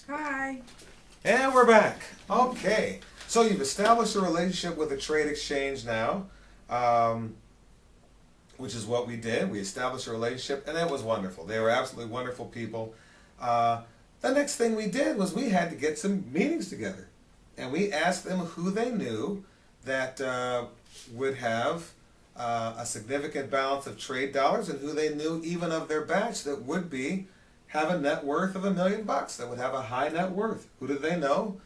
Hi. And we're back. Okay. So you've established a relationship with a trade exchange now, which is what we did. We established a relationship, and it was wonderful. They were absolutely wonderful people. The next thing we did was we had to get some meetings together. And we asked them who they knew that would have a significant balance of trade dollars and who they knew even of their batch that would have a net worth of $1 million, that would have a high net worth. Who did they know?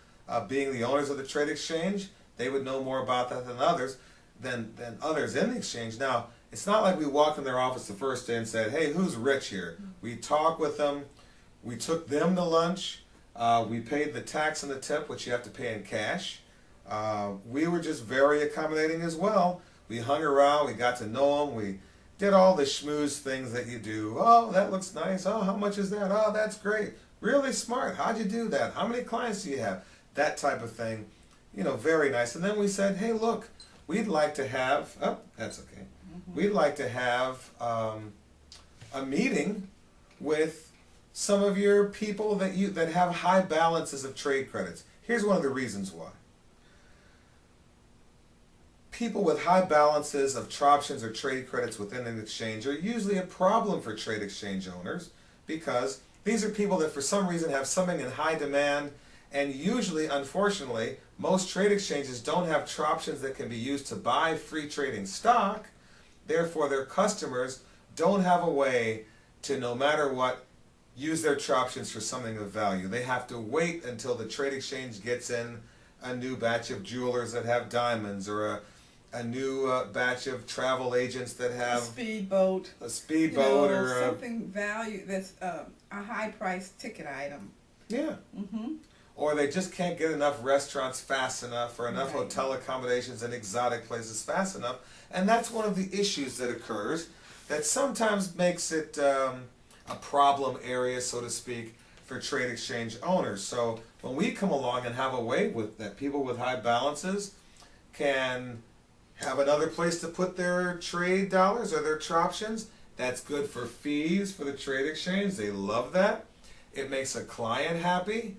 Being the owners of the trade exchange, they would know more about that than others in the exchange. Now, it's not like we walked in their office the first day and said, hey, who's rich here? We talked with them, we took them to lunch, we paid the tax and the tip, which you have to pay in cash. We were just very accommodating as well. We hung around, we got to know them, we did all the schmooze things that you do. Oh, that looks nice. Oh, how much is that? Oh, that's great. Really smart. How'd you do that? How many clients do you have? That type of thing. You know, very nice. And then we said, hey, look, we'd like to have, oh, that's okay. We'd like to have a meeting with some of your people that have high balances of trade credits. Here's one of the reasons why. People with high balances of Troptions or trade credits within an exchange are usually a problem for trade exchange owners because these are people that for some reason have something in high demand, and usually, unfortunately, most trade exchanges don't have Troptions that can be used to buy free trading stock. Therefore, their customers don't have a way to, no matter what, use their Troptions for something of value. They have to wait until the trade exchange gets in a new batch of jewelers that have diamonds, or a new batch of travel agents that have a speedboat, or something value that's a high price ticket item. Yeah. Or they just can't get enough restaurants fast enough, or enough Right. hotel accommodations and exotic places fast enough. And that's one of the issues that occurs that sometimes makes it a problem area, so to speak, for trade exchange owners. So when we come along and have a way with that, people with high balances can have another place to put their trade dollars or their Troptions. That's good for fees for the trade exchange. They love that. It makes a client happy.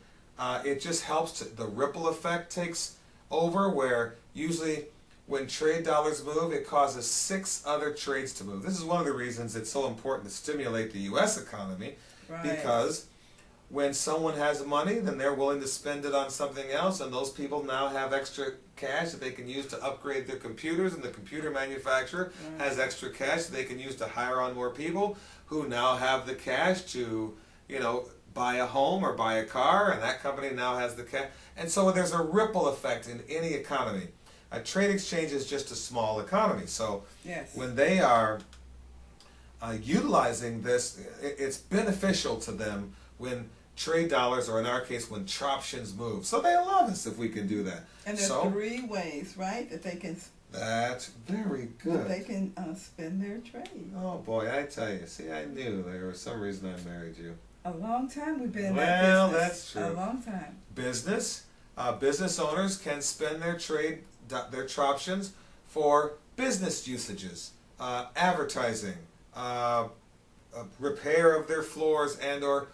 It just helps the ripple effect takes over, where usually when trade dollars move, it causes 6 other trades to move. This is one of the reasons it's so important to stimulate the U.S. economy, Right. because when someone has money, then they're willing to spend it on something else, and those people now have extra cash that they can use to upgrade their computers, and the computer manufacturer has extra cash that they can use to hire on more people, who now have the cash to, buy a home or buy a car, and that company now has the cash. And so there's a ripple effect in any economy. A trade exchange is just a small economy. So Yes. when they are utilizing this, it's beneficial to them when trade dollars, or in our case, when Troptions move. So they love us if we can do that. And there's 3 ways, right, that they can. That's very good. They can spend their trade. Oh boy, I tell you. See, I knew there was some reason I married you. A long time we've been in Well, that business. that's true. A long time. Business owners can spend their Troptions for business usages, advertising, repair of their floors and/or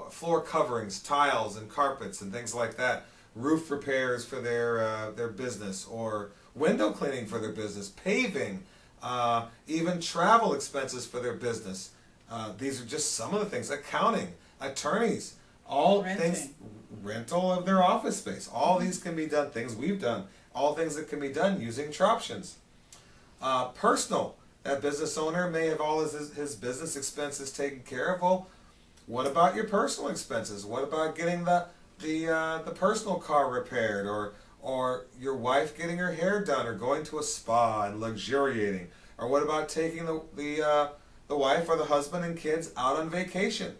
floor coverings, tiles and carpets and things like that, roof repairs for their business, or window cleaning for their business, paving, even travel expenses for their business. These are just some of the things. Accounting, attorneys, all things, rental of their office space. All these can be done, things we've done, all things that can be done using Troptions. Personal, that business owner may have all his business expenses taken care of. Well, what about your personal expenses? What about getting the personal car repaired, or your wife getting her hair done, or going to a spa and luxuriating? Or what about taking the wife or the husband and kids out on vacation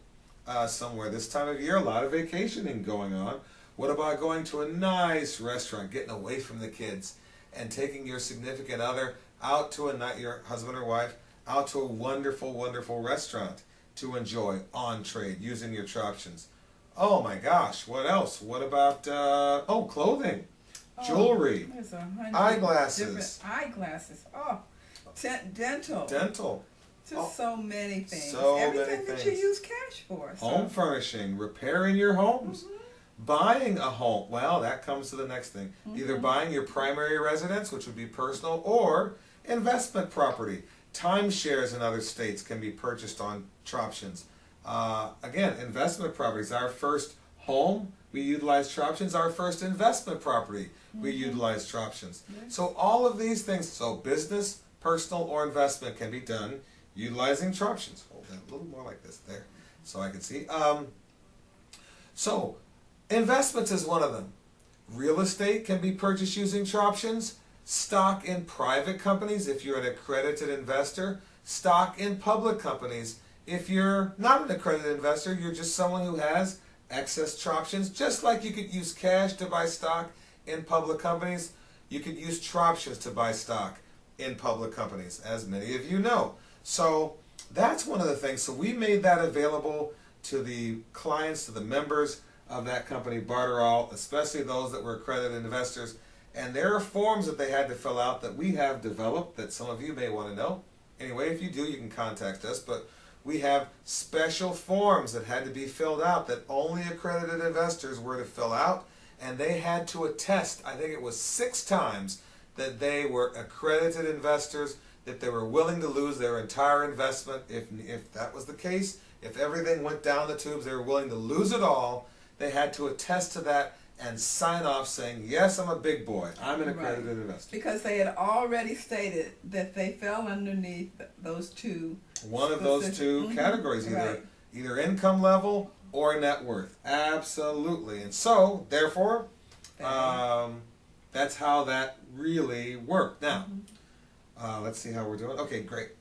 somewhere? This time of year, a lot of vacationing going on. What about going to a nice restaurant, getting away from the kids, and taking your significant other out to your husband or wife, out to a wonderful, wonderful restaurant to enjoy on trade using your Troptions? Oh my gosh, what else? What about clothing, jewelry, eyeglasses. Eyeglasses. Oh, dental. Just so many things. So Everything many that things. you use cash for. Home furnishing, repairing your homes. Buying a home, well, that comes to the next thing. Either buying your primary residence, which would be personal, or investment property. Timeshares in other states can be purchased on Troptions. Again, investment properties. Our first home, we utilize Troptions. Our first investment property, we utilize Troptions. Yes. So all of these things, so business, personal, or investment can be done utilizing Troptions. Hold that a little more like this there, so I can see. So investments is one of them. Real estate can be purchased using Troptions. Stock in private companies if you're an accredited investor. Stock in public companies if you're not an accredited investor, you're just someone who has excess Troptions. Just like you could use cash to buy stock in public companies, you could use Troptions to buy stock in public companies, as many of you know. So that's one of the things. So we made that available to the clients, to the members of that company, Barterall, especially those that were accredited investors. And there are forms that they had to fill out that we have developed that some of you may want to know. Anyway, if you do, you can contact us. But we have special forms that had to be filled out that only accredited investors were to fill out. And they had to attest, I think it was 6 times, that they were accredited investors, that they were willing to lose their entire investment if that was the case. If everything went down the tubes, they were willing to lose it all. They had to attest to that and sign off saying, yes, I'm a big boy. I'm an accredited investor. Because they had already stated that they fell underneath those two. One of those two categories, either income level or net worth. Absolutely. And so, therefore, that's how that really worked. Now, let's see how we're doing. Okay, great.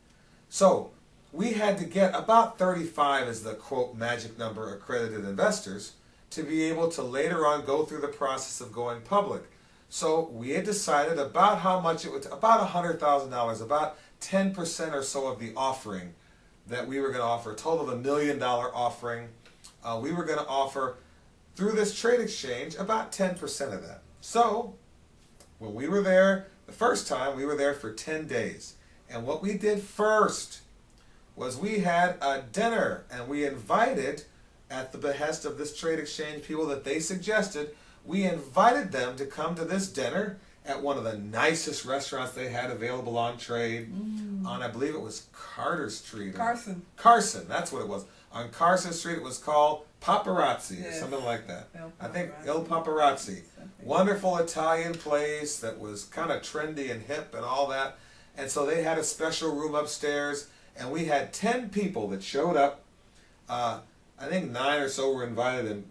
So, we had to get about 35 as the quote magic number accredited investors to be able to later on go through the process of going public. So we had decided about how much it would, about $100,000, about 10% or so of the offering that we were going to offer, a total of $1 million offering. We were going to offer through this trade exchange about 10% of that. So when we were there, the first time we were there for 10 days. And what we did first was we had a dinner, and we invited, at the behest of this trade exchange people that they suggested, we invited them to come to this dinner at one of the nicest restaurants they had available on trade on, I believe it was Carter Street. Carson, that's what it was. On Carson Street, it was called Paparazzi or something like that. I think Il Paparazzi. Wonderful Italian place that was kind of trendy and hip and all that. And so they had a special room upstairs, and we had 10 people that showed up. I think 9 or so were invited, and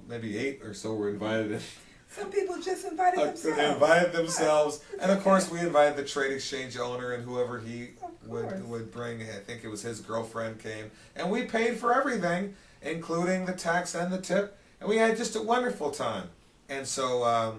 maybe 8 or so were invited. Some people just invited themselves. They invited themselves, and of course we invited the trade exchange owner and whoever he would bring. I think it was his girlfriend came, and we paid for everything, including the tax and the tip, and we had just a wonderful time. And so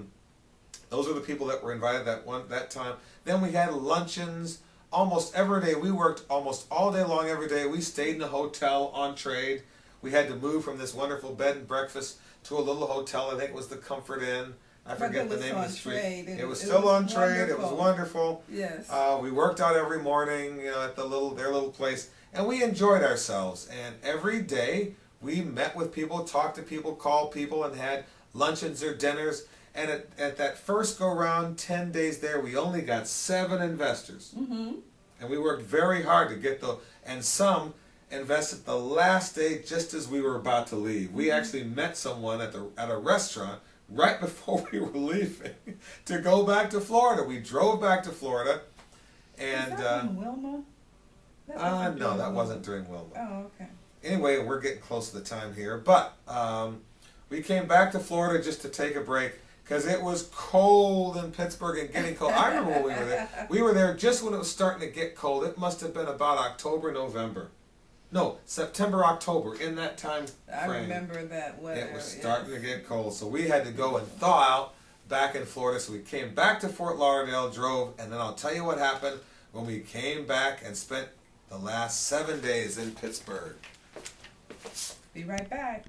those are the people that were invited that time. Then we had luncheons almost every day. We worked almost all day long every day. We stayed in a hotel on trade. We had to move from this wonderful bed and breakfast to a little hotel. I think it was the Comfort Inn. I forget the name of the street. It was still on trade. It was wonderful. Yes. We worked out every morning, at their little place, and we enjoyed ourselves. And every day we met with people, talked to people, called people, and had luncheons or dinners. And at that first go round, 10 days there, we only got 7 investors. And we worked very hard to get and some invested the last day just as we were about to leave. We actually met someone at a restaurant right before we were leaving to go back to Florida. We drove back to Florida, and was that in Wilma? No, that wasn't during Wilma. Oh, okay. Anyway, we're getting close to the time here, but we came back to Florida just to take a break because it was cold in Pittsburgh and getting cold. I remember when we were there. We were there just when it was starting to get cold. It must have been about October, November. No, September, October, in that time frame. I remember that weather. It was starting to get cold, so we had to go and thaw out back in Florida. So we came back to Fort Lauderdale, drove, and then I'll tell you what happened when we came back and spent the last 7 days in Pittsburgh. Be right back.